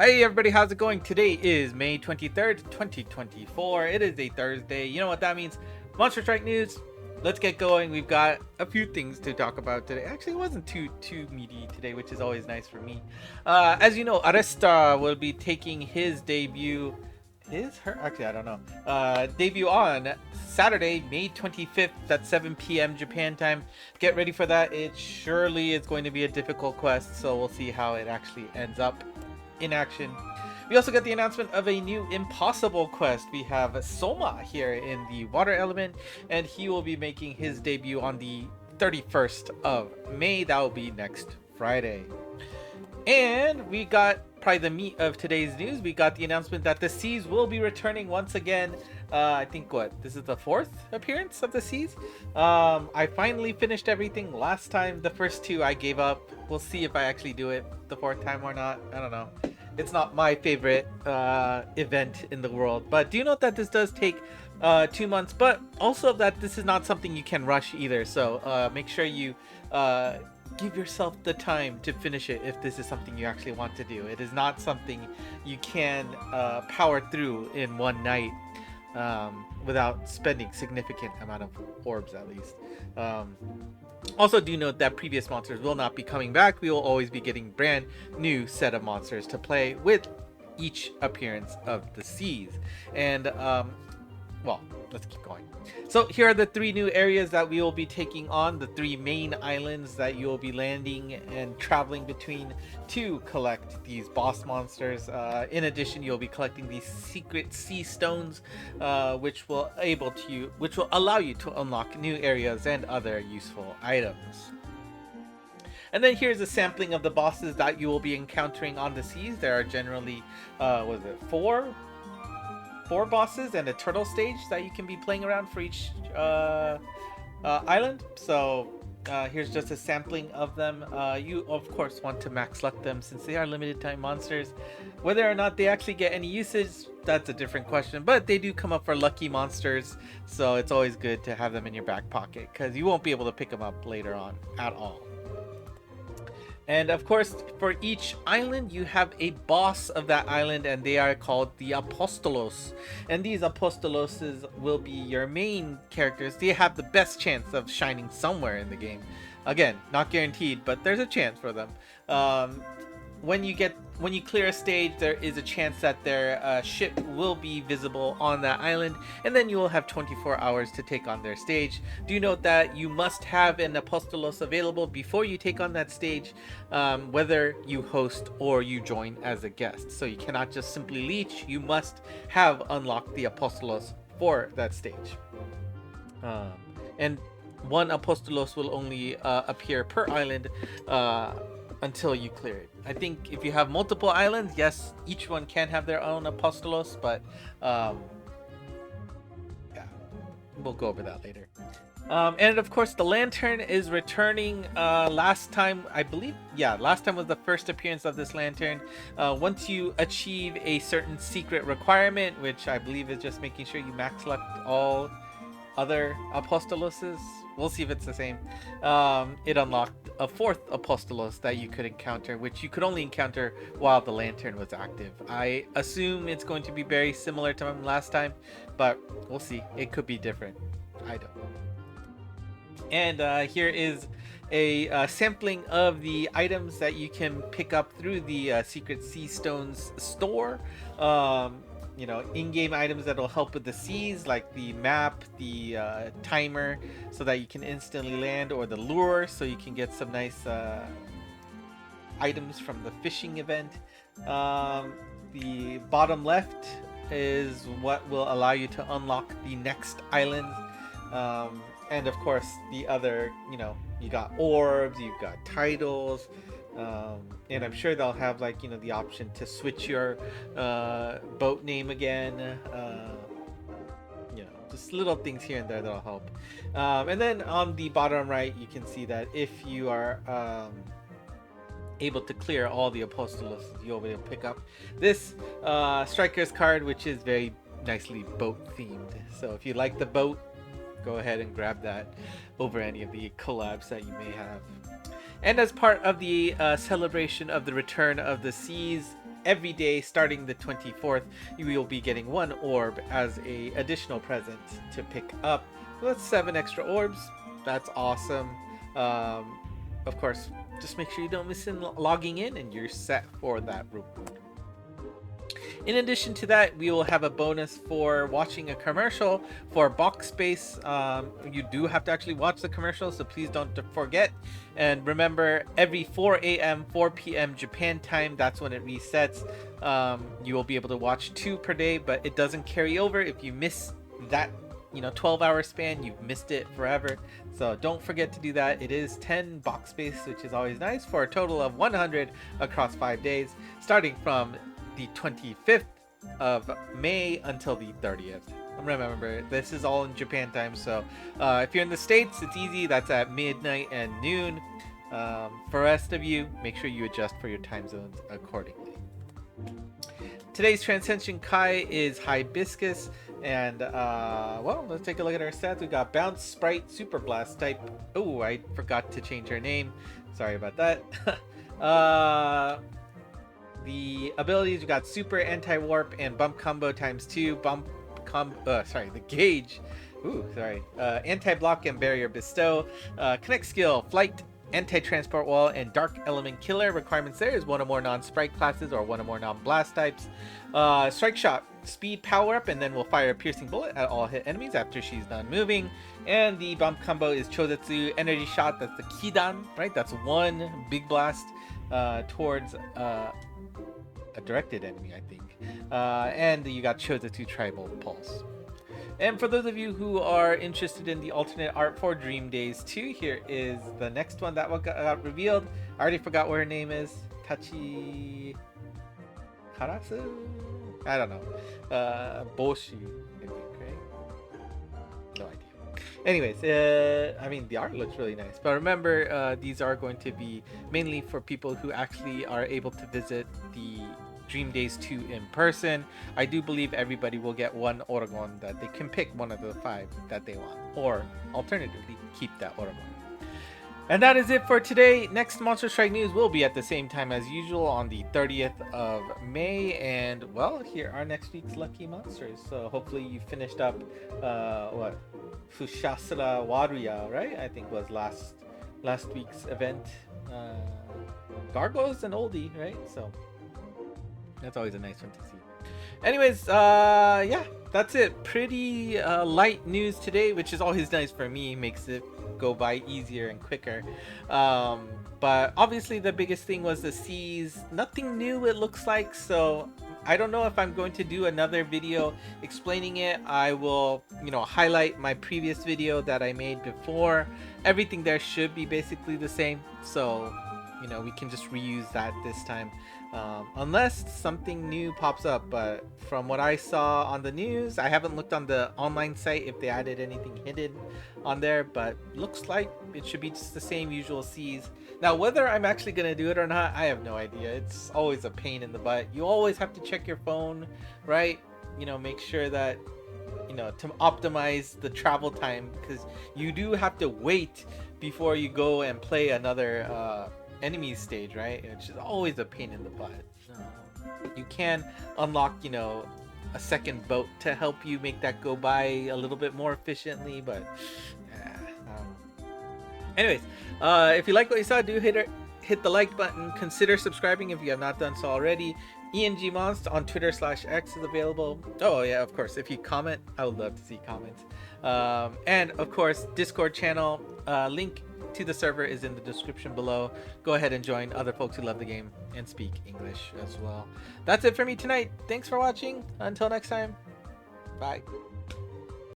Hey everybody, how's it going? Today is May 23rd, 2024. It is a Thursday. You know what that means? Monster Strike news. Let's get going. We've got a few things to talk about today. Actually, it wasn't too meaty today, which is always nice for me. As you know, Aresta will be taking his debut. Actually, I don't know. Debut on Saturday, May 25th at 7 p.m. Japan time. Get ready for that. It surely is going to be a difficult quest, so we'll see how it actually ends up in action. We also got the announcement of a new impossible quest. We have Soma here in the water element, and he will be making his debut on the 31st of May. That will be next Friday. And we got probably the meat of today's news. We got the announcement that the Seas will be returning once again. I think this is the 4th appearance of the Seas. I finally finished everything. Last time, the first 2 I gave up. We'll see if I actually do it the 4th time or not. I don't know. It's not my favorite event in the world. But do note that this does take 2 months, but also that this is not something you can rush either. So make sure you give yourself the time to finish it if this is something you actually want to do. It is not something you can power through in one night without spending significant amount of orbs at least. Also do note that previous monsters will not be coming back. We will always be getting brand new set of monsters to play with each appearance of the Seas. And well, let's keep going. So here are the 3 new areas that we will be taking on, the 3 main islands that you will be landing and traveling between to collect these boss monsters. In addition, you'll be collecting these secret sea stones, which will allow you to unlock new areas and other useful items. And then here's a sampling of the bosses that you will be encountering on the Seas. There are generally, four bosses and a turtle stage that you can be playing around for each island. So here's just a sampling of them. You of course want to max luck them since they are limited time monsters. Whether or not they actually get any usage, that's a different question, but they do come up for lucky monsters, so it's always good to have them in your back pocket because you won't be able to pick them up later on at all. And of course, for each island, you have a boss of that island, and they are called the Apostolos. And these Apostoloses will be your main characters. They have the best chance of shining somewhere in the game. Again, not guaranteed, but there's a chance for them. When you clear a stage, there is a chance that their ship will be visible on that island, and then you will have 24 hours to take on their stage. Do note that you must have an Apostolos available before you take on that stage, whether you host or you join as a guest. So you cannot just simply leech, you must have unlocked the Apostolos for that stage. And one Apostolos will only appear per island until you clear it. I think if you have multiple islands, yes, each one can have their own Apostolos, but yeah, we'll go over that later. And of course, the lantern is returning. Last time was the first appearance of this lantern. Once you achieve a certain secret requirement, which I believe is just making sure you max luck all other Apostoloses. We'll see if it's the same. It unlocked a 4th Apostolos that you could encounter, which you could only encounter while the lantern was active. I assume it's going to be very similar to last time, but we'll see. It could be different. I don't know. And here is a sampling of the items that you can pick up through the Secret Sea Stones store. In-game items that will help with the seas, like the map, the timer, so that you can instantly land, or the lure, so you can get some nice items from the fishing event. The bottom left is what will allow you to unlock the next island. And of course, the other, you got orbs, you've got titles. And I'm sure they'll have the option to switch your boat name again. Just little things here and there that'll help. And then on the bottom right, you can see that if you are able to clear all the Apostolos, you'll be able to pick up this Striker's card, which is very nicely boat themed. So if you like the boat, go ahead and grab that over any of the collabs that you may have. And as part of the celebration of the return of the Seas, every day starting the 24th, you will be getting 1 orb as a additional present to pick up. So that's 7 extra orbs. That's awesome. Of course, just make sure you don't miss logging in, and you're set for that reward. In addition to that, we will have a bonus for watching a commercial for box space. You do have to actually watch the commercial, so please don't forget. And remember, every 4 a.m., 4 p.m. Japan time, that's when it resets. You will be able to watch 2 per day, but it doesn't carry over. If you miss that 12-hour span, you've missed it forever. So don't forget to do that. It is 10 box space, which is always nice, for a total of 100 across 5 days, starting from the 25th of May until the 30th. Remember, this is all in Japan time, so if you're in the States, it's easy. That's at midnight and noon. For rest of you, make sure you adjust for your time zones accordingly. Today's Transcension Kai is Hibiscus, and well, let's take a look at our stats. We got Bounce, Sprite, Super Blast type. Oh, I forgot to change her name. Sorry about that. The abilities, we got Super, Anti-Warp, and Bump Combo ×2. The gauge. Anti-Block and Barrier Bestow. Connect skill, Flight, Anti-Transport Wall, and Dark Element Killer. Requirements there is 1 or more non-Sprite classes or 1 or more non-Blast types. Strike Shot, Speed Power Up, and then we'll fire a Piercing Bullet at all hit enemies after she's done moving. And the Bump Combo is Chozetsu Energy Shot. That's the Kidan, right? That's 1 big blast towards a directed enemy, I think. And you got Chozetsu Tribal Pulse. And for those of you who are interested in the alternate art for Dream Days 2, here is the next one that got revealed. I already forgot what her name is. Tachi Karasu? I don't know. Boshi, I think, right? No idea. Anyways, I mean, the art looks really nice. But remember, these are going to be mainly for people who actually are able to visit the Dream Days 2 in person. I do believe everybody will get 1 Oragon that they can pick one of the 5 that they want. Or, alternatively, keep that Oragon. And that is it for today. Next Monster Strike news will be at the same time as usual on the 30th of May. And, well, here are next week's lucky monsters. So hopefully you finished up, Fushasura Waruya, right? I think was last week's event. Gargoyle's an oldie, right? So that's always a nice one to see. Anyways, yeah, that's it. Pretty light news today, which is always nice for me. Makes it go by easier and quicker. But obviously the biggest thing was the seas. Nothing new, it looks like. So I don't know if I'm going to do another video explaining it. I will, highlight my previous video that I made before. Everything there should be basically the same. So, we can just reuse that this time. Unless something new pops up, but from what I saw on the news, I haven't looked on the online site if they added anything hidden on there, but looks like it should be just the same usual seas. Now, whether I'm actually going to do it or not, I have no idea. It's always a pain in the butt. You always have to check your phone, right? Make sure that, to optimize the travel time, because you do have to wait before you go and play another enemy stage, right? Which is always a pain in the butt. You can unlock, a second boat to help you make that go by a little bit more efficiently, but anyways, if you like what you saw, do hit the like button. Consider subscribing if you have not done so already. ENG Monst on Twitter/X is available. Oh yeah, of course, if you comment, I would love to see comments. And of course, Discord channel, link to the server is in the description below. Go ahead and join other folks who love the game and speak English as well. That's it for me tonight. Thanks for watching. Until next time, bye.